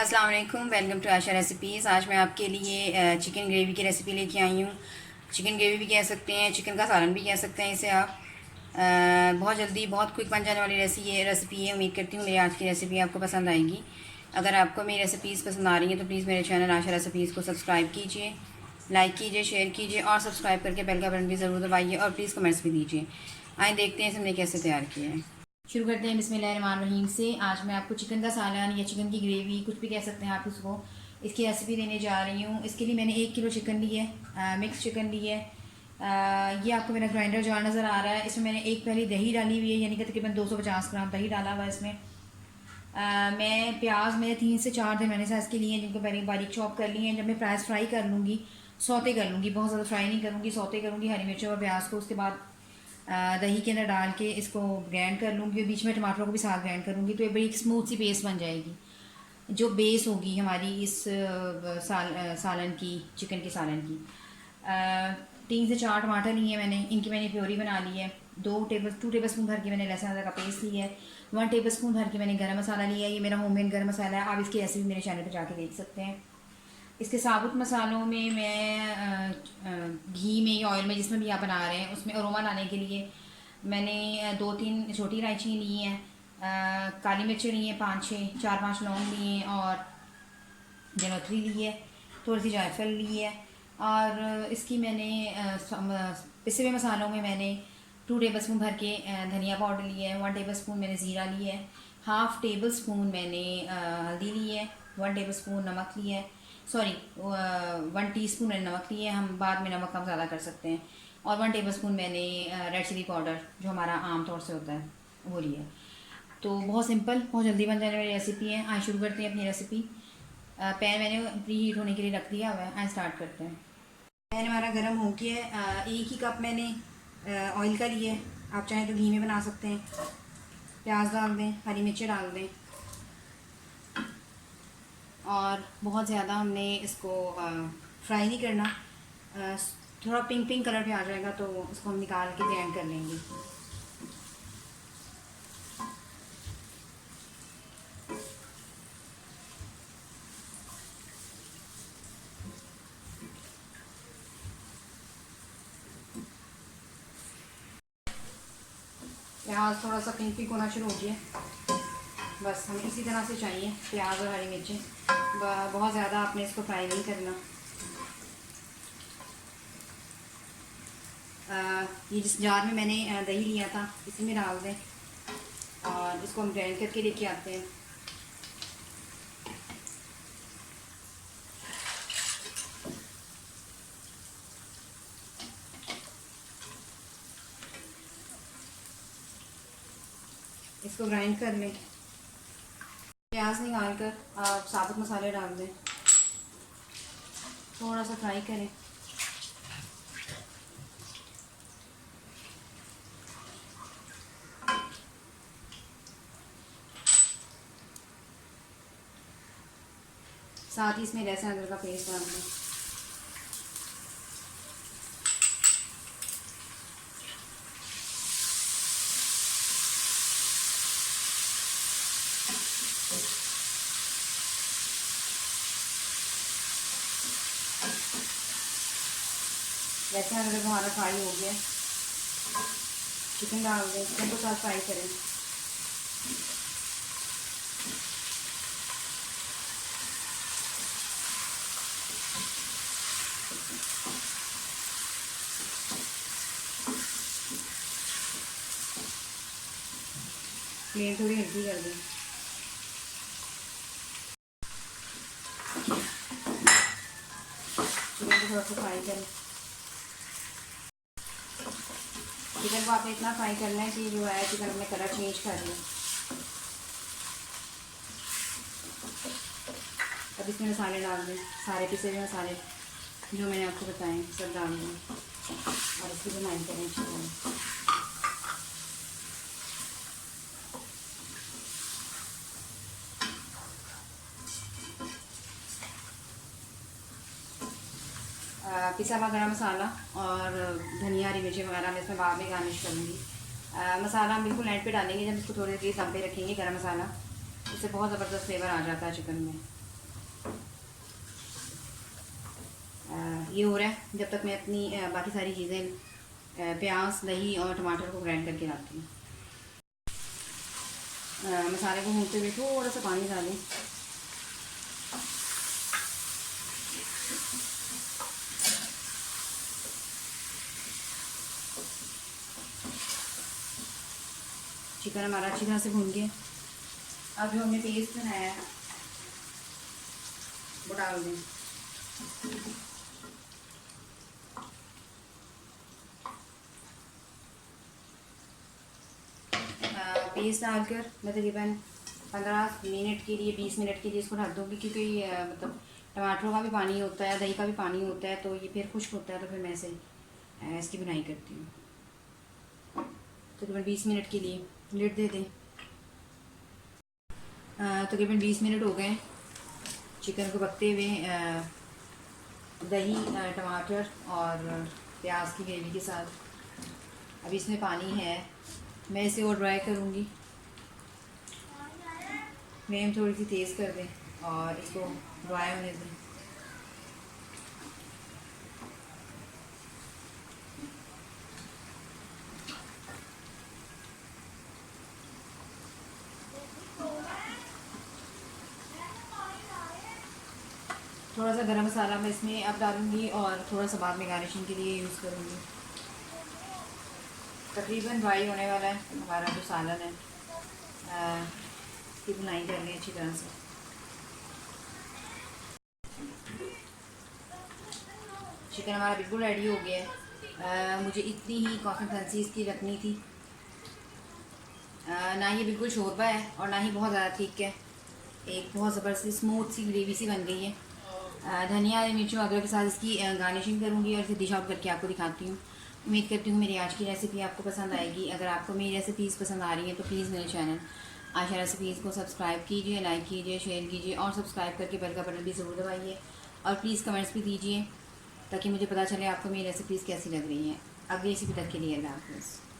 अस्सलाम वालेकुम, welcome to Asha recipes. आज मैं आपके लिए चिकन ग्रेवी की रेसिपी लेके आई हूँ। चिकन ग्रेवी भी कह सकते हैं, चिकन का सालन भी कह सकते हैं इसे आप। बहुत जल्दी बहुत क्विक बन जाने वाली रेसिपी है। उम्मीद करती हूँ मेरी आज की रेसिपी आपको पसंद आएगी। अगर आपको मेरी रेसिपीज़ पसंद आ रही हैं तो प्लीज़ मेरे चैनल आशा रेसिपीज़ को सब्सक्राइब कीजिए, लाइक कीजिए, शेयर कीजिए और सब्सक्राइब करके बेल का बटन भी ज़रूर दबाइए और प्लीज़ कमेंट्स भी दीजिए। आइए देखते हैं इसे हमने कैसे तैयार किया है। शुरू करते हैं बिस्मिल्लाहिर्रहमानिर्रहीम से। आज मैं आपको चिकन का सालन या चिकन की ग्रेवी, कुछ भी कह सकते हैं आप उसको, इसकी रेसिपी देने जा रही हूँ। इसके लिए मैंने 1 किलो चिकन ली है, मिक्स चिकन ली है। ये आपको मेरा ग्राइंडर जार नज़र आ रहा है। इसमें मैंने एक पहली दही डाली हुई है, यानी कि तकरीबन 250 ग्राम दही डाला हुआ है इसमें। मैं प्याज मेरे 3 से 4 दिन मैंने साइज़ के लिए हैं, जिनको पहले बारीक चॉप कर लिए हैं। जब मैं प्याज फ्राई कर लूँगी, सौते कर लूँगी, बहुत ज़्यादा फ्राई नहीं करूँगी, सौते करूँगी हरी मिर्चों और प्याज को। उसके बाद दही के अंदर डाल के इसको ग्राइंड कर लूँगी और बीच में टमाटरों को भी साथ ग्राइंड करूँगी, तो ये बड़ी स्मूथ सी पेस्ट बन जाएगी, जो बेस होगी हमारी इस सालन की, चिकन के सालन की। 3 से 4 टमाटर लिए मैंने, इनकी मैंने प्योरी बना ली है। 2 टेबल स्पून भर के मैंने लहसुन अदरक का पेस्ट लिया है। 1 टेबल स्पून भर के मैंने गरम मसाला लिया है। ये मेरा होममेड गरम मसाला है, आप इसकी रेसिपी मेरे चैनल पर जाके देख सकते हैं। इसके साबुत मसालों में मैं घी में या ऑयल में, जिसमें भी आप बना रहे हैं, उसमें अरोमा लाने के लिए मैंने 2-3 छोटी इलायची ली हैं, काली मिर्चें ली हैं 5-6, 4-5 लौंग लिए हैं और जलोत्री ली है, थोड़ी सी जायफल ली है। और इसकी मैंने पिसे हुए मसालों में मैंने 2 टेबल स्पून भर के धनिया पाउडर लिया है, 1 टेबल स्पून मैंने ज़ीरा लिया है, 1/2 टेबल स्पून मैंने हल्दी ली है, 1 टेबल स्पून नमक लिया है, 1 टीस्पून मैंने नमक लिया है, हम बाद में नमक कम ज़्यादा कर सकते हैं। और 1 टेबल स्पून मैंने रेड चिली पाउडर, जो हमारा आम तौर से होता है, वो लिया है। तो बहुत सिंपल, बहुत जल्दी बन जाने वाली रेसिपी है। आइए शुरू करते हैं अपनी रेसिपी। पैन मैंने प्री हीट होने के लिए रख दिया हुआ है। आइए स्टार्ट करते हैं। पैन हमारा गर्म हो गया है। 1 ही कप मैंने ऑयल का लिया है, आप चाहें तो घी में बना सकते हैं। प्याज डाल दें, हरी मिर्चें डाल दें और बहुत ज़्यादा हमने इसको फ्राई नहीं करना। थोड़ा पिंक पिंक कलर पे आ जाएगा तो इसको हम निकाल के ग्राइंड कर लेंगे। प्याज थोड़ा सा पिंक पिंक होना शुरू हो गया, बस हमें इसी तरह से चाहिए प्याज और हरी मिर्चें। बहुत ज़्यादा आपने इसको फ्राई नहीं करना। ये जिस जार में मैंने दही लिया था इसी में डाल दें और इसको हम ग्राइंड करके लेके आते हैं। इसको ग्राइंड कर लें। प्याज निकाल कर आप साबुत मसाले डाल दें, थोड़ा सा फ्राई करें। साथ ही इसमें लहसुन अदरक का पेस्ट डाल दें। लहसुन अदरक हमारा फ्राई हो गया, चिकन डाल दें, चिकन को साथ फ्राई करें। फ्लेम थोड़ी हल्की कर दें। चिकन को थोड़ा सा फ्राई करें। चिकन को आपने इतना फ्राई करना है कि जो है चिकन अपने कलर चेंज कर लें। अब इसमें मसाले डाल दें, सारे पिसे हुए मसाले जो मैंने आपको बताए सब डाल दें और इसकी बनाई करें अच्छी तरह। पिसा हुआ गरम मसाला और धनिया, हरी मिर्ची वगैरह मैं इसमें बाद में गार्निश करूँगी। मसाला हम बिल्कुल एंड पे डालेंगे जब इसको थोड़ी देर दम पे रखेंगे। गरम मसाला, इससे बहुत ज़बरदस्त फ्लेवर आ जाता है चिकन में। ये हो रहा है। जब तक मैं अपनी बाकी सारी चीज़ें प्याज, दही और टमाटर को ग्राइंड करके लाती हूँ। मसाले को भूनते हुए थोड़ा सा पानी डालें। चिकन हमारा अच्छी तरह से भून गया। अब जो हमने पेस्ट बनाया है वो डाल दें। पेस्ट डालकर मैं तकरीबन 15 मिनट के लिए 20 मिनट के लिए इसको ढक दूँगी, क्योंकि मतलब टमाटरों का भी पानी होता है, दही का भी पानी होता है, तो ये फिर खुश्क होता है। तो फिर मैं इसे इसकी बुनाई करती हूँ। तकरीबन 20 मिनट के लिए लिड दे दें। तकरीबन 20 मिनट हो गए चिकन को पकते हुए, दही, टमाटर और प्याज की ग्रेवी के साथ। अब इसमें पानी है, मैं इसे और ड्राई करूँगी। फ्लेम थोड़ी सी तेज़ कर दें और इसको ड्राई होने दें। थोड़ा सा गरम मसाला मैं इसमें अब डालूँगी और थोड़ा सा बाद में गार्निशिंग के लिए यूज़ करूँगी। तकरीबन ड्राई होने वाला है हमारा जो सालन है। इसकी बुनाई कर लें अच्छी तरह से। चिकन हमारा बिल्कुल रेडी हो गया है। मुझे इतनी ही कंसिस्टेंसी इसकी रखनी थी। ना ये बिल्कुल शोरबा है और ना ही बहुत ज़्यादा थिक है। एक बहुत ज़बरदस्त स्मूथ सी ग्रेवी सी बन गई है। धनिया, मिर्चों, अदरक के साथ इसकी गार्निशिंग करूँगी और इसे डिश आउट करके आपको दिखाती हूँ। उम्मीद करती हूँ मेरी आज की रेसिपी आपको पसंद आएगी। अगर आपको मेरी रेसिपीज़ पसंद आ रही हैं तो प्लीज़ मेरे चैनल आशा रेसिपीज़ को सब्सक्राइब कीजिए, लाइक कीजिए, शेयर कीजिए और सब्सक्राइब करके बेल का बटन भी ज़रूर दबाइए। और प्लीज़ कमेंट्स भी दीजिए ताकि मुझे पता चले आपको मेरी रेसिपीज़ कैसी लग रही हैं। अगली रेसिपी तक के लिए अल्लाह हाफ़िज़।